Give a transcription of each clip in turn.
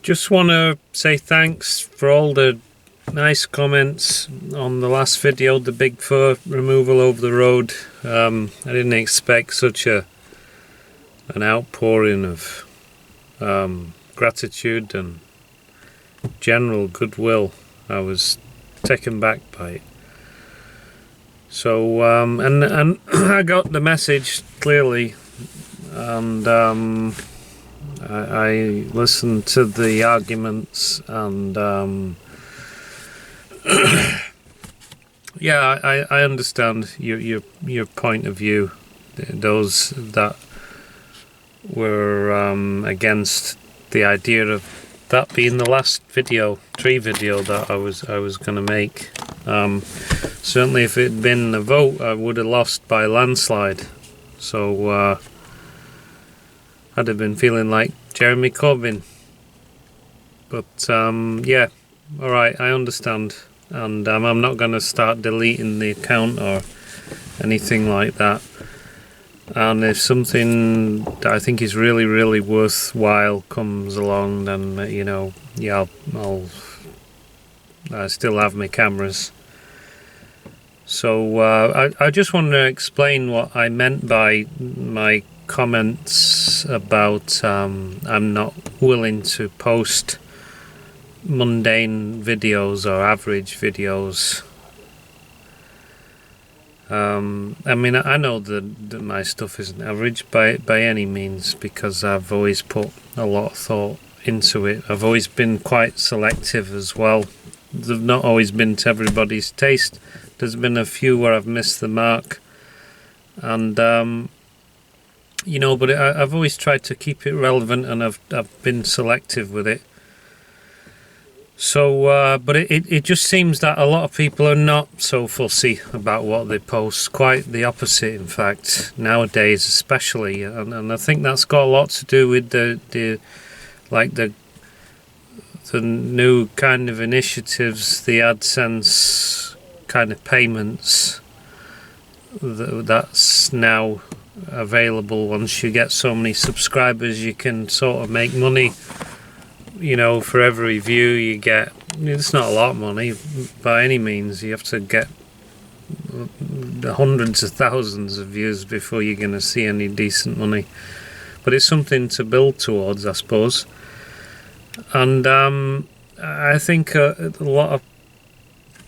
Just want to say thanks for all the nice comments on the last video, the big fur removal over the road. I didn't expect such an outpouring of gratitude and general goodwill. I was taken back by it. So and I got the message clearly, and I listened to the arguments, and yeah, I understand your point of view. Those that were against the idea of that being the last tree video that I was going to make. Certainly, if it had been a vote, I would have lost by landslide. So I'd have been feeling like Jeremy Corbyn. But yeah, all right, I understand, and I'm not going to start deleting the account or anything like that. And if something that I think is really, really worthwhile comes along, then yeah, I still have my cameras. So I just want to explain what I meant by my comments about I'm not willing to post mundane videos or average videos. I mean, I know that my stuff isn't average by any means, because I've always put a lot of thought into it. I've always been quite selective as well. They've not always been to everybody's taste. There's been a few where I've missed the mark, and but I've always tried to keep it relevant, and I've been selective with it. So, but it just seems that a lot of people are not so fussy about what they post. Quite the opposite, in fact, nowadays especially, and I think that's got a lot to do with the new kind of initiatives, the AdSense kind of payments that's now available. Once you get so many subscribers, you can sort of make money. For every view you get, it's not a lot of money by any means. You have to get hundreds of thousands of views before you're going to see any decent money. But it's something to build towards, I suppose. And I think a lot of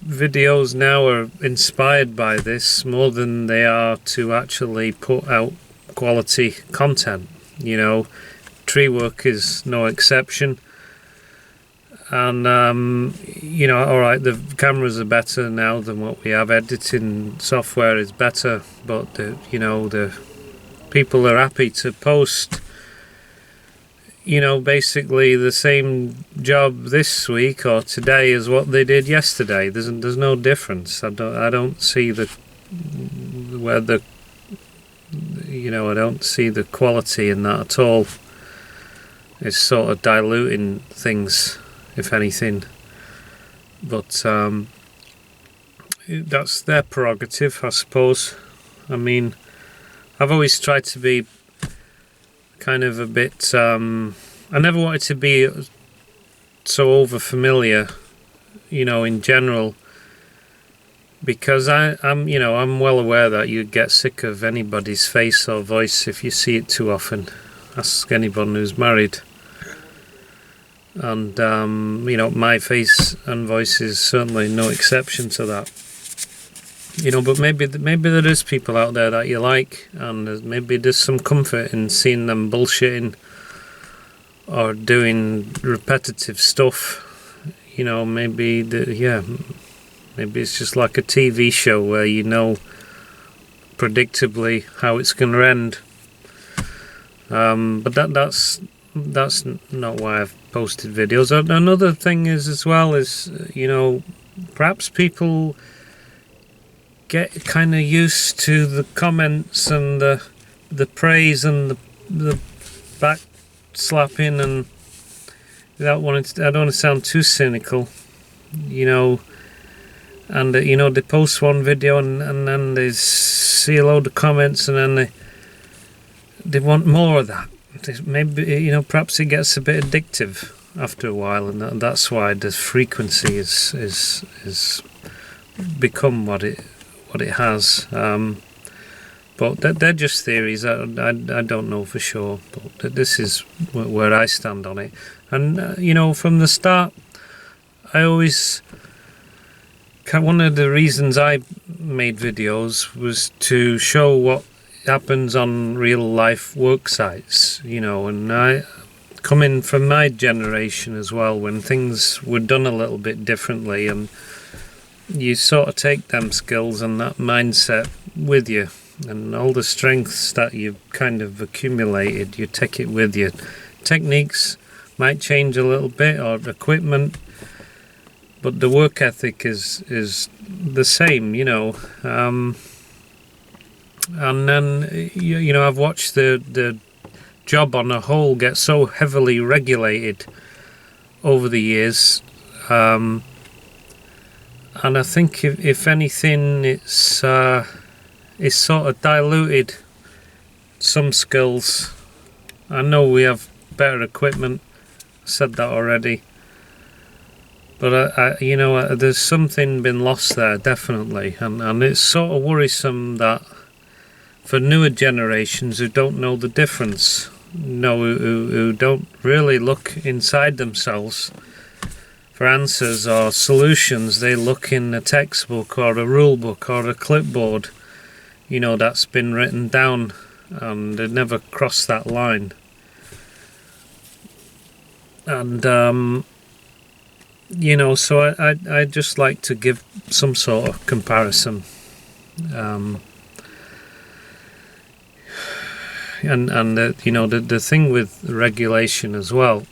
videos now are inspired by this more than they are to actually put out quality content. Tree work is no exception. And all right, the cameras are better now than what we have. Editing software is better, but the people are happy to post basically the same job this week or today as what they did yesterday. There's no difference. I don't see I don't see the quality in that at all. It's sort of diluting things, if anything. But that's their prerogative, I suppose. I mean, I've always tried to be kind of a bit I never wanted to be so over familiar, in general, because I'm well aware that you'd get sick of anybody's face or voice if you see it too often. Ask anyone who's married. And my face and voice is certainly no exception to that. But maybe there is people out there that you like, and maybe there's some comfort in seeing them bullshitting or doing repetitive stuff. Maybe it's just like a TV show where predictably how it's going to end. But that's not why I've posted videos. Another thing is as well is perhaps people get kind of used to the comments and the praise and the back slapping, and without wanting to, I don't want to sound too cynical, and they post one video and then they see a load of comments, and then they want more of that. Maybe perhaps it gets a bit addictive. after a while, and that's why the frequency is become what it has. But they're just theories. I don't know for sure, but this is where I stand on it. And you know, from the start, I always, one of the reasons I made videos was to show what happens on real life work sites, you know, and I coming from my generation as well, when things were done a little bit differently, and you sort of take them skills and that mindset with you, and all the strengths that you've kind of accumulated, you take it with you. Techniques might change a little bit, or equipment, but the work ethic is the same, you know. And then you know, I've watched the job on a whole get so heavily regulated over the years, and I think if anything, it's sort of diluted some skills. I know we have better equipment, I said that already, but I you know, there's something been lost there, definitely, and it's sort of worrisome that for newer generations who don't know the difference, who don't really look inside themselves for answers or solutions, they look in a textbook or a rule book or a clipboard, you know, that's been written down, and they never cross that line. And you know, so I just like to give some sort of comparison, and you know, the thing with regulation as well,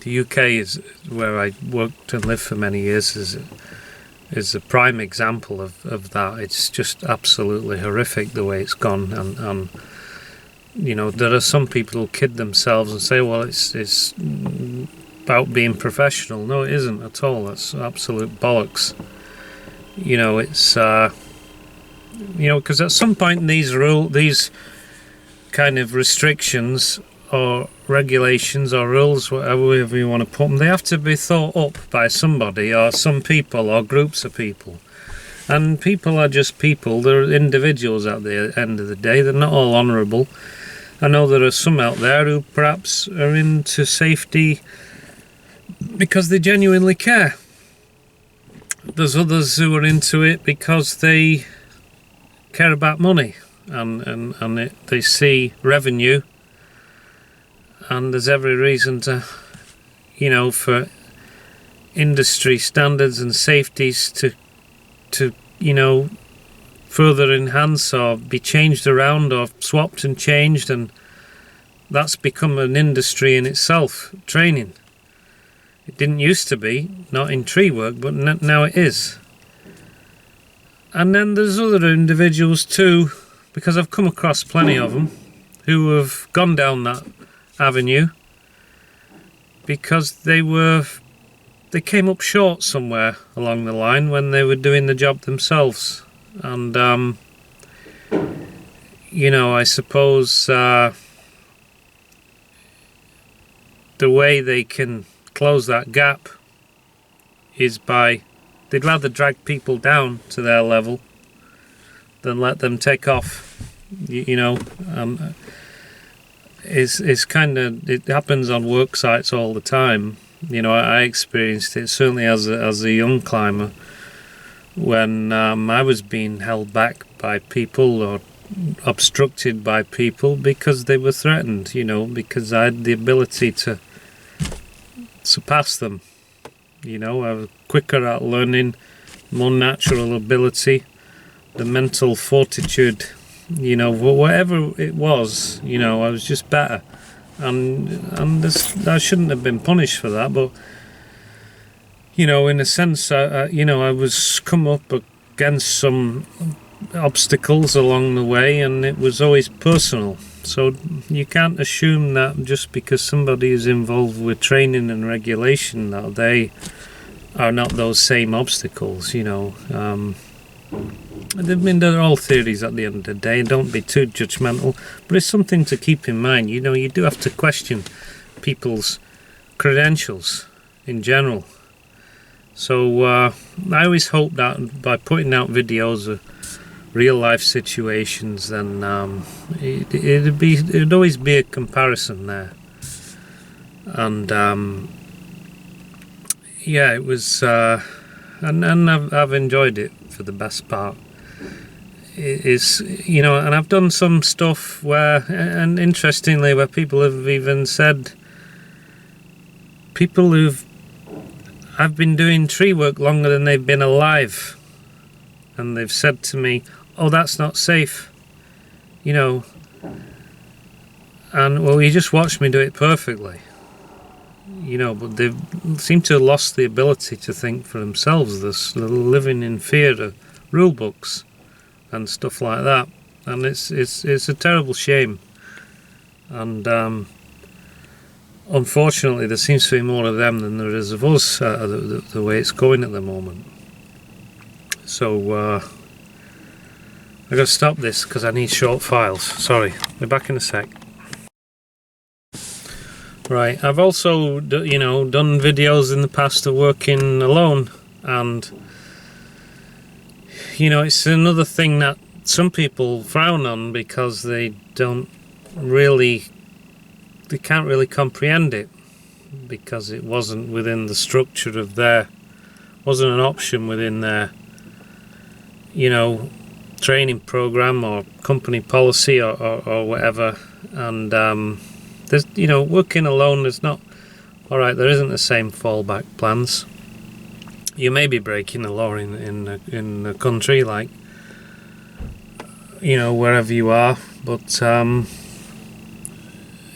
the UK is where I worked and lived for many years, is a prime example of that. It's just absolutely horrific the way it's gone, and you know, there are some people who kid themselves and say, well, it's about being professional. No, it isn't at all. That's absolute bollocks. You know, it's you know, because at some point these kind of restrictions or regulations or rules, whatever you want to put them, they have to be thought up by somebody or some people or groups of people. And people are just people. They're individuals at the end of the day. They're not all honourable. I know there are some out there who perhaps are into safety because they genuinely care. There's others who are into it because they care about money, and they see revenue, and there's every reason to, you know, for industry standards and safeties to you know, further enhance or be changed around or swapped and changed, and that's become an industry in itself, training. It didn't used to be, not in tree work, but now it is. And then there's other individuals too, because I've come across plenty of them who have gone down that avenue because they came up short somewhere along the line when they were doing the job themselves. And you know, I suppose the way they can close that gap is by, they'd rather drag people down to their level than let them take off. You know, it's kind of, it happens on work sites all the time. You know, I experienced it certainly as a young climber when I was being held back by people or obstructed by people because they were threatened, you know, because I had the ability to surpass them. You know, I was quicker at learning, more natural ability, the mental fortitude, you know, whatever it was, you know, I was just better. And I shouldn't have been punished for that, but, you know, in a sense, you know, I was come up against some obstacles along the way, and it was always personal. So you can't assume that just because somebody is involved with training and regulation that they are not those same obstacles, you know. I mean, they're all theories at the end of the day. Don't be too judgmental, but it's something to keep in mind. You know, you do have to question people's credentials in general. So I always hope that by putting out videos of real life situations, then it'd always be a comparison there. And yeah, it was and I've enjoyed it for the best part. It is, you know, and I've done some stuff where, and interestingly, where people have even said, I've been doing tree work longer than they've been alive, and they've said to me, oh, that's not safe, you know, and well, you just watched me do it perfectly, you know. But they seem to have lost the ability to think for themselves. They're living in fear of rule books and stuff like that, and it's a terrible shame. And unfortunately, there seems to be more of them than there is of us, the way it's going at the moment. So I gotta stop this because I need short files. Sorry, we're back in a sec. Right, I've also done videos in the past of working alone, and you know, it's another thing that some people frown on because they can't really comprehend it, because it wasn't within the structure of wasn't an option within their, you know, training program or company policy or whatever. And there's, you know, working alone, there's not, alright, there isn't the same fallback plans. You may be breaking the law in the country, like, you know, wherever you are, but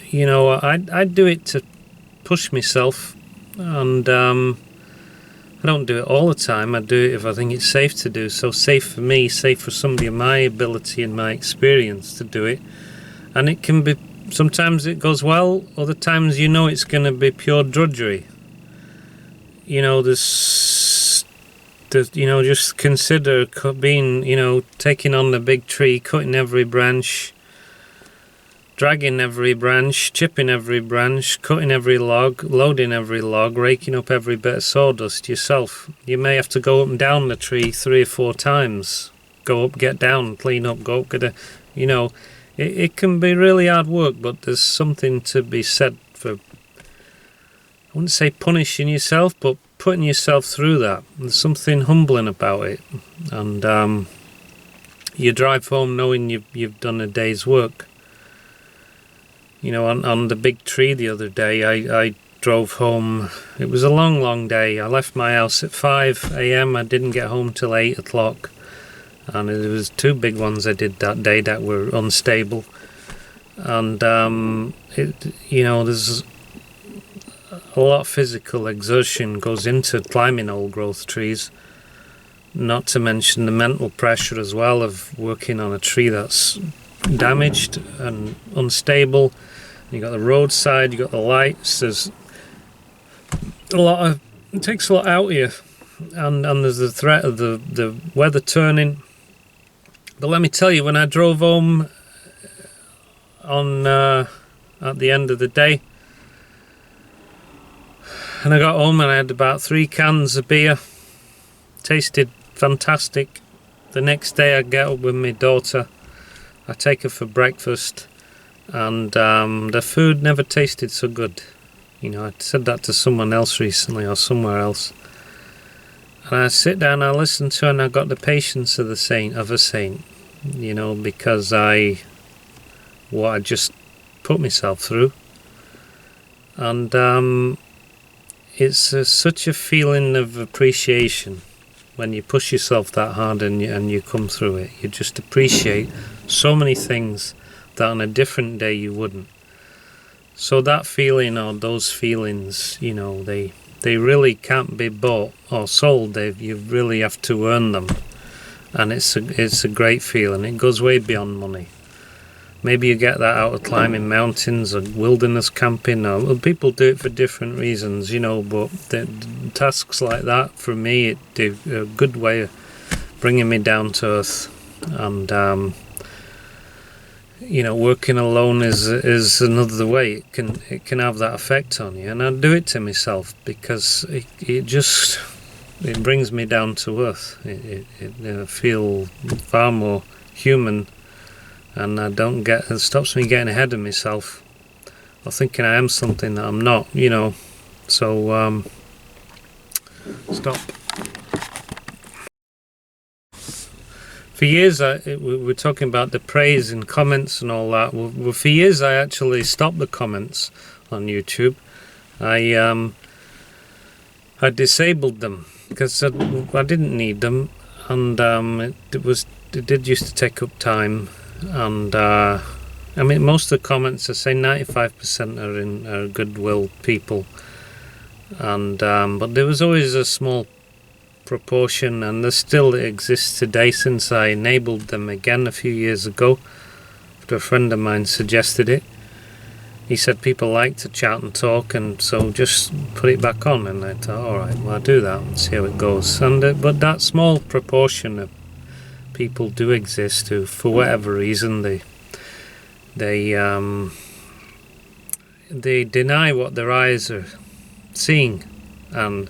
you know, I do it to push myself, and I don't do it all the time. I do it if I think it's safe to do so. Safe for me, safe for somebody of my ability and my experience to do it. And it can be, sometimes it goes well, other times you know it's going to be pure drudgery. You know, there's, you know, just consider being, you know, taking on the big tree, cutting every branch, dragging every branch, chipping every branch, cutting every log, loading every log, raking up every bit of sawdust yourself. You may have to go up and down the tree 3 or 4 times. Go up, get down, clean up, go up, you know, it can be really hard work, but there's something to be said for, I wouldn't say punishing yourself, but putting yourself through that. There's something humbling about it. And you drive home knowing you've done a day's work. You know, on the big tree the other day, I drove home. It was a long day. I left my house at 5 a.m. I didn't get home till 8 o'clock. And there was 2 big ones I did that day that were unstable. And, you know, there's a lot of physical exertion goes into climbing old growth trees. Not to mention the mental pressure as well of working on a tree that's damaged and unstable. You got the roadside, you got the lights. There's a lot of, it takes a lot out of you, and there's the threat of the weather turning. But let me tell you, when I drove home on at the end of the day, and I got home and I had about 3 cans of beer, tasted fantastic. The next day I get up with my daughter, I take her for breakfast, and the food never tasted so good. You know, I said that to someone else recently, or somewhere else. And I sit down, I listen to her, and I got the patience of a saint. You know, because what I just put myself through, and it's such a feeling of appreciation when you push yourself that hard and you come through it. You just appreciate so many things that on a different day you wouldn't. So that feeling, or those feelings, you know, they really can't be bought or sold. You really have to earn them, and it's a great feeling. It goes way beyond money. Maybe you get that out of climbing mountains or wilderness camping, or well, people do it for different reasons, you know, but the tasks like that, for me, it do a good way of bringing me down to earth. And working alone is another way it can have that effect on you. And I do it to myself because it brings me down to earth. I feel far more human, and it stops me getting ahead of myself or thinking I am something that I'm not. So stop. For years, we're talking about the praise and comments and all that. Well, for years, I actually stopped the comments on YouTube. I disabled them because I didn't need them, and it did used to take up time. And most of the comments, I say 95% are goodwill people, and but there was always a small proportion, and there still exists today since I enabled them again a few years ago after a friend of mine suggested it. He said people like to chat and talk, and so just put it back on. And I thought, alright, well, I'll do that and see how it goes. And but that small proportion of people do exist who, for whatever reason, they deny what their eyes are seeing and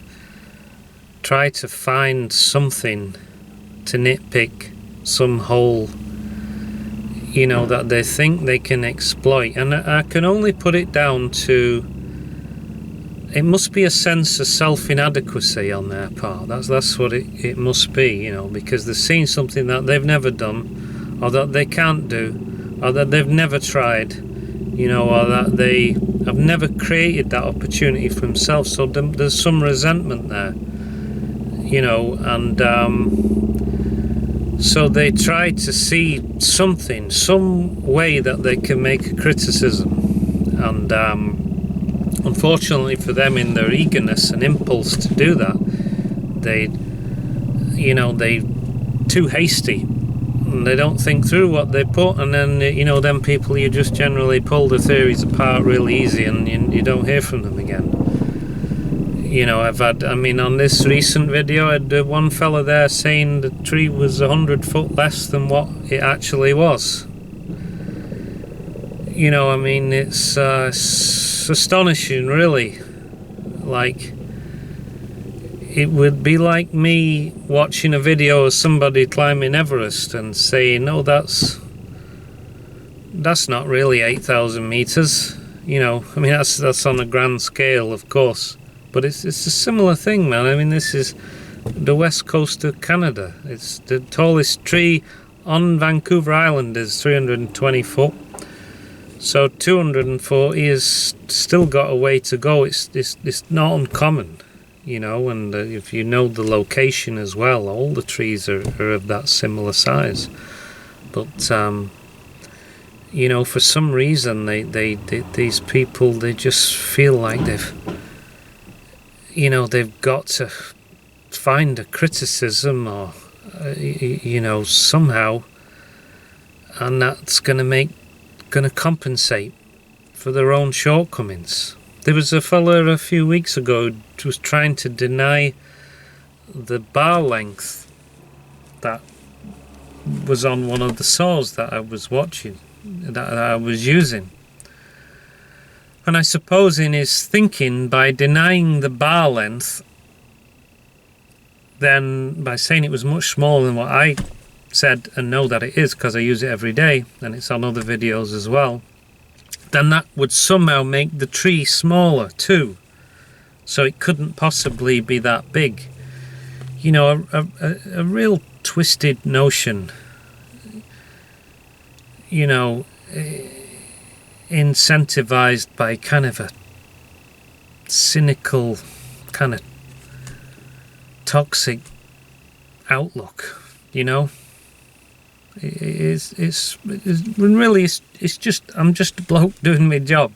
try to find something to nitpick, some hole, that they think they can exploit. And I can only put it down to, it must be a sense of self-inadequacy on their part. That's what it must be, because they're seeing something that they've never done, or that they can't do, or that they've never tried, or that they have never created that opportunity for themselves. So there's some resentment there. So they try to see something, some way that they can make a criticism, and unfortunately for them, in their eagerness and impulse to do that, they too hasty, and they don't think through what they put, and then them people, you just generally pull the theories apart really easy, and you don't hear from them again. On this recent video, I had one fella there saying the tree was 100 foot less than what it actually was. It's astonishing, really. Like, it would be like me watching a video of somebody climbing Everest and saying, no, that's not really 8,000 meters. That's on a grand scale, of course. But it's a similar thing, man. This is the west coast of Canada. It's the tallest tree on Vancouver Island is 320 foot. So 240 has still got a way to go. It's not uncommon, and if you know the location as well, all the trees are of that similar size. But for some reason these people, they just feel like they've got to find a criticism or somehow, and that's going to compensate for their own shortcomings. There was a fella a few weeks ago who was trying to deny the bar length that was on one of the saws that I was watching, that I was using. And I suppose in his thinking, by denying the bar length, then by saying it was much smaller than what I said and know that it is, because I use it every day and it's on other videos as well, then that would somehow make the tree smaller too. So it couldn't possibly be that big. A real twisted notion. Incentivized by kind of a cynical, kind of toxic outlook. It's just, I'm just a bloke doing my job.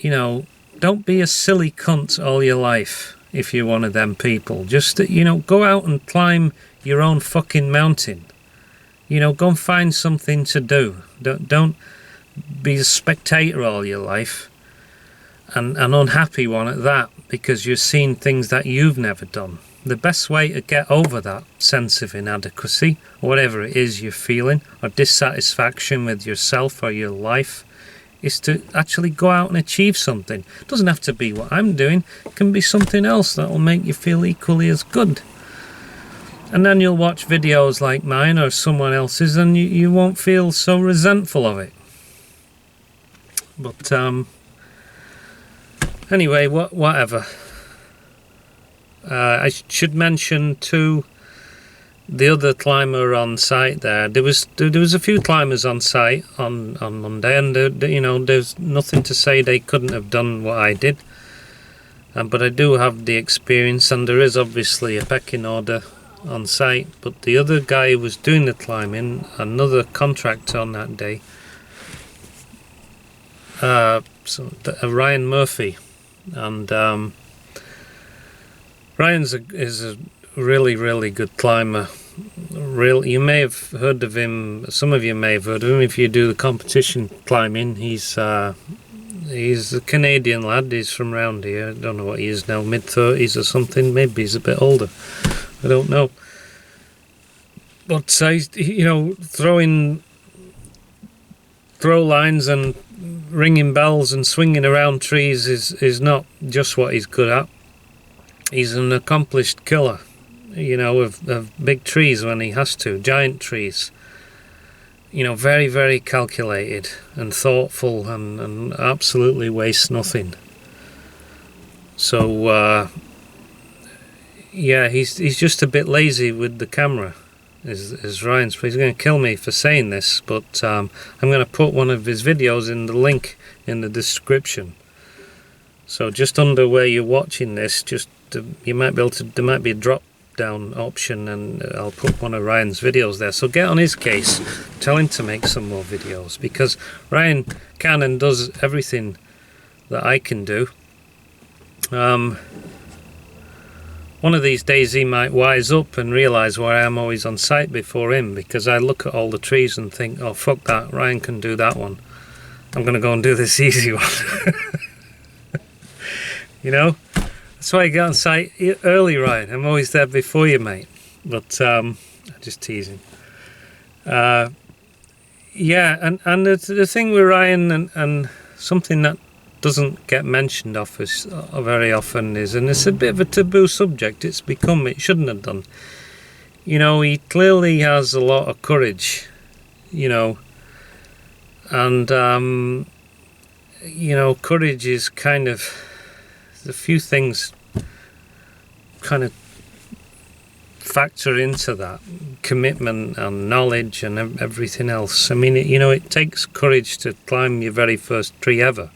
Don't be a silly cunt all your life if you're one of them people. Just go out and climb your own fucking mountain. Go and find something to do. Don't be a spectator all your life, and an unhappy one at that, because you're seeing things that you've never done. the best way to get over that sense of inadequacy, or whatever it is you're feeling, or dissatisfaction with yourself or your life, is to actually go out and achieve something. It doesn't have to be what I'm doing. It can be something else that will make you feel equally as good. And then you'll watch videos like mine or someone else's, and you won't feel so resentful of it. But anyway, whatever. I should mention too, the other climber on site there. There was a few climbers on site on Monday, and there's nothing to say they couldn't have done what I did. But I do have the experience, and there is obviously a pecking order on site. But the other guy who was doing the climbing, another contractor on that day, Ryan Murphy, and Ryan's is a really, really good climber. You may have heard of him. Some of you may have heard of him if you do the competition climbing. He's a Canadian lad. He's from around here. I don't know what he is now, mid-30s or something. Maybe he's a bit older. I don't know. But throwing throw lines and ringing bells and swinging around trees is not just what he's good at. He's an accomplished killer, of big trees when he has to, giant trees. Very, very calculated and thoughtful, and absolutely wastes nothing. So, he's just a bit lazy with the camera, is Ryan's. He's going to kill me for saying this, but I'm going to put one of his videos in the link in the description. So just under where you're watching this, you might be able to. There might be a drop down option, and I'll put one of Ryan's videos there. So get on his case, tell him to make some more videos, because Ryan can and does everything that I can do. One of these days he might wise up and realise why I'm always on site before him, because I look at all the trees and think, oh fuck that, Ryan can do that one, I'm going to go and do this easy one. That's why I get on site early, Ryan. I'm always there before you, mate. But I'm just teasing. And the thing with Ryan, and something that doesn't get mentioned very often is, and it's a bit of a taboo subject, it shouldn't have done. He clearly has a lot of courage, and courage is kind of, a few things kind of factor into that: commitment and knowledge and everything else. I mean, it takes courage to climb your very first tree ever,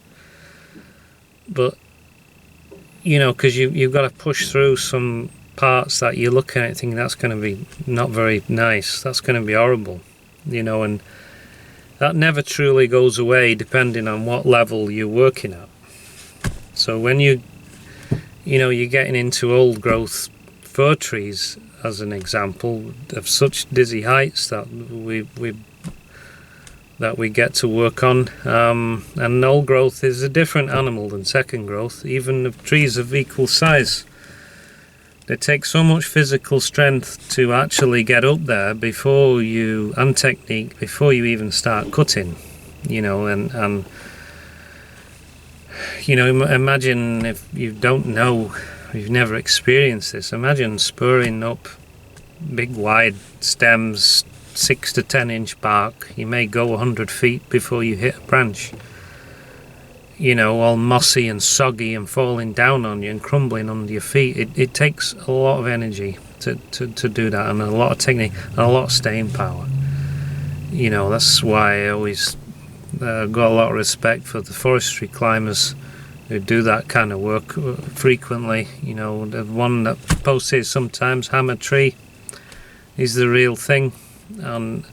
but because you've got to push through some parts that you look at it thinking that's going to be not very nice, that's going to be horrible, and that never truly goes away depending on what level you're working at. So when you're getting into old growth fir trees, as an example, of such dizzy heights that we get to work on, and old growth is a different animal than second growth, even of trees of equal size. They take so much physical strength to actually get up there and technique before you even start cutting, and imagine, if you don't know, you've never experienced this, imagine spurring up big wide stems, 6 to 10 inch bark. You may go 100 feet before you hit a branch, all mossy and soggy and falling down on you and crumbling under your feet. It takes a lot of energy to do that, and a lot of technique and a lot of staying power. That's why I always got a lot of respect for the forestry climbers who do that kind of work frequently. The one that posts sometimes, Hammer Tree, is the real thing, and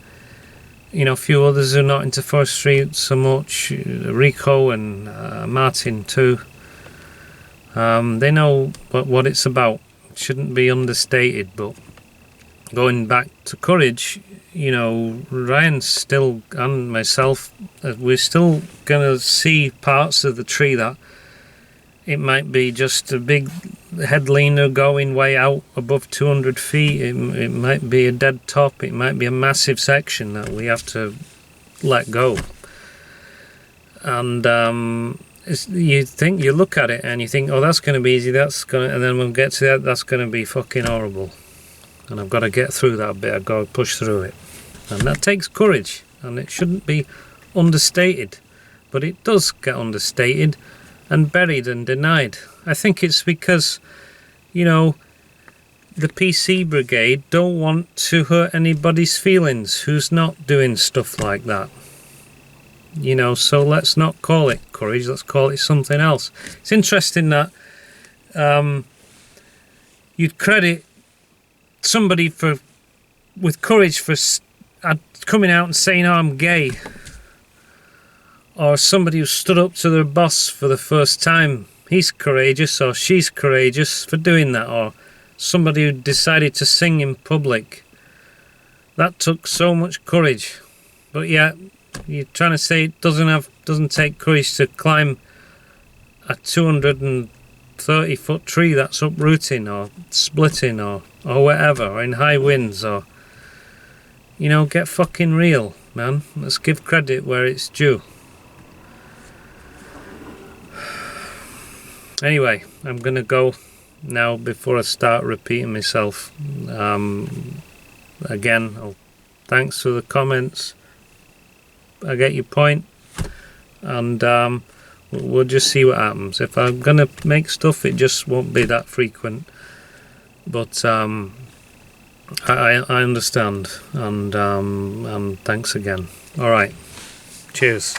a few others who are not into forestry so much, Rico and Martin too. They know what it's about. It shouldn't be understated. But going back to courage, Ryan's still, and myself, we're still gonna see parts of the tree that It might be just a big head leaner going way out above 200 feet. It might be a dead top. It might be a massive section that we have to let go. And you look at it and you think, oh, that's going to be easy. And then we'll get to that. That's going to be fucking horrible. And I've got to get through that bit. I've got to push through it. And that takes courage. And it shouldn't be understated. But it does get understated and buried and denied. I think it's because, you know, the PC brigade don't want to hurt anybody's feelings who's not doing stuff like that. You know, so let's not call it courage, let's call it something else. It's interesting that you'd credit somebody with courage for coming out and saying, oh, I'm gay. Or somebody who stood up to their boss for the first time. He's courageous, or she's courageous for doing that. Or somebody who decided to sing in public. That took so much courage. But yet, you're trying to say it doesn't take courage to climb a 230-foot tree that's uprooting or splitting or whatever, or in high winds, or, you know, get fucking real, man. Let's give credit where it's due. Anyway, I'm gonna go now before I start repeating myself. Again, thanks for the comments. I get your point, and we'll just see what happens. If I'm gonna make stuff, it just won't be that frequent. But I understand, and thanks again. All right, cheers.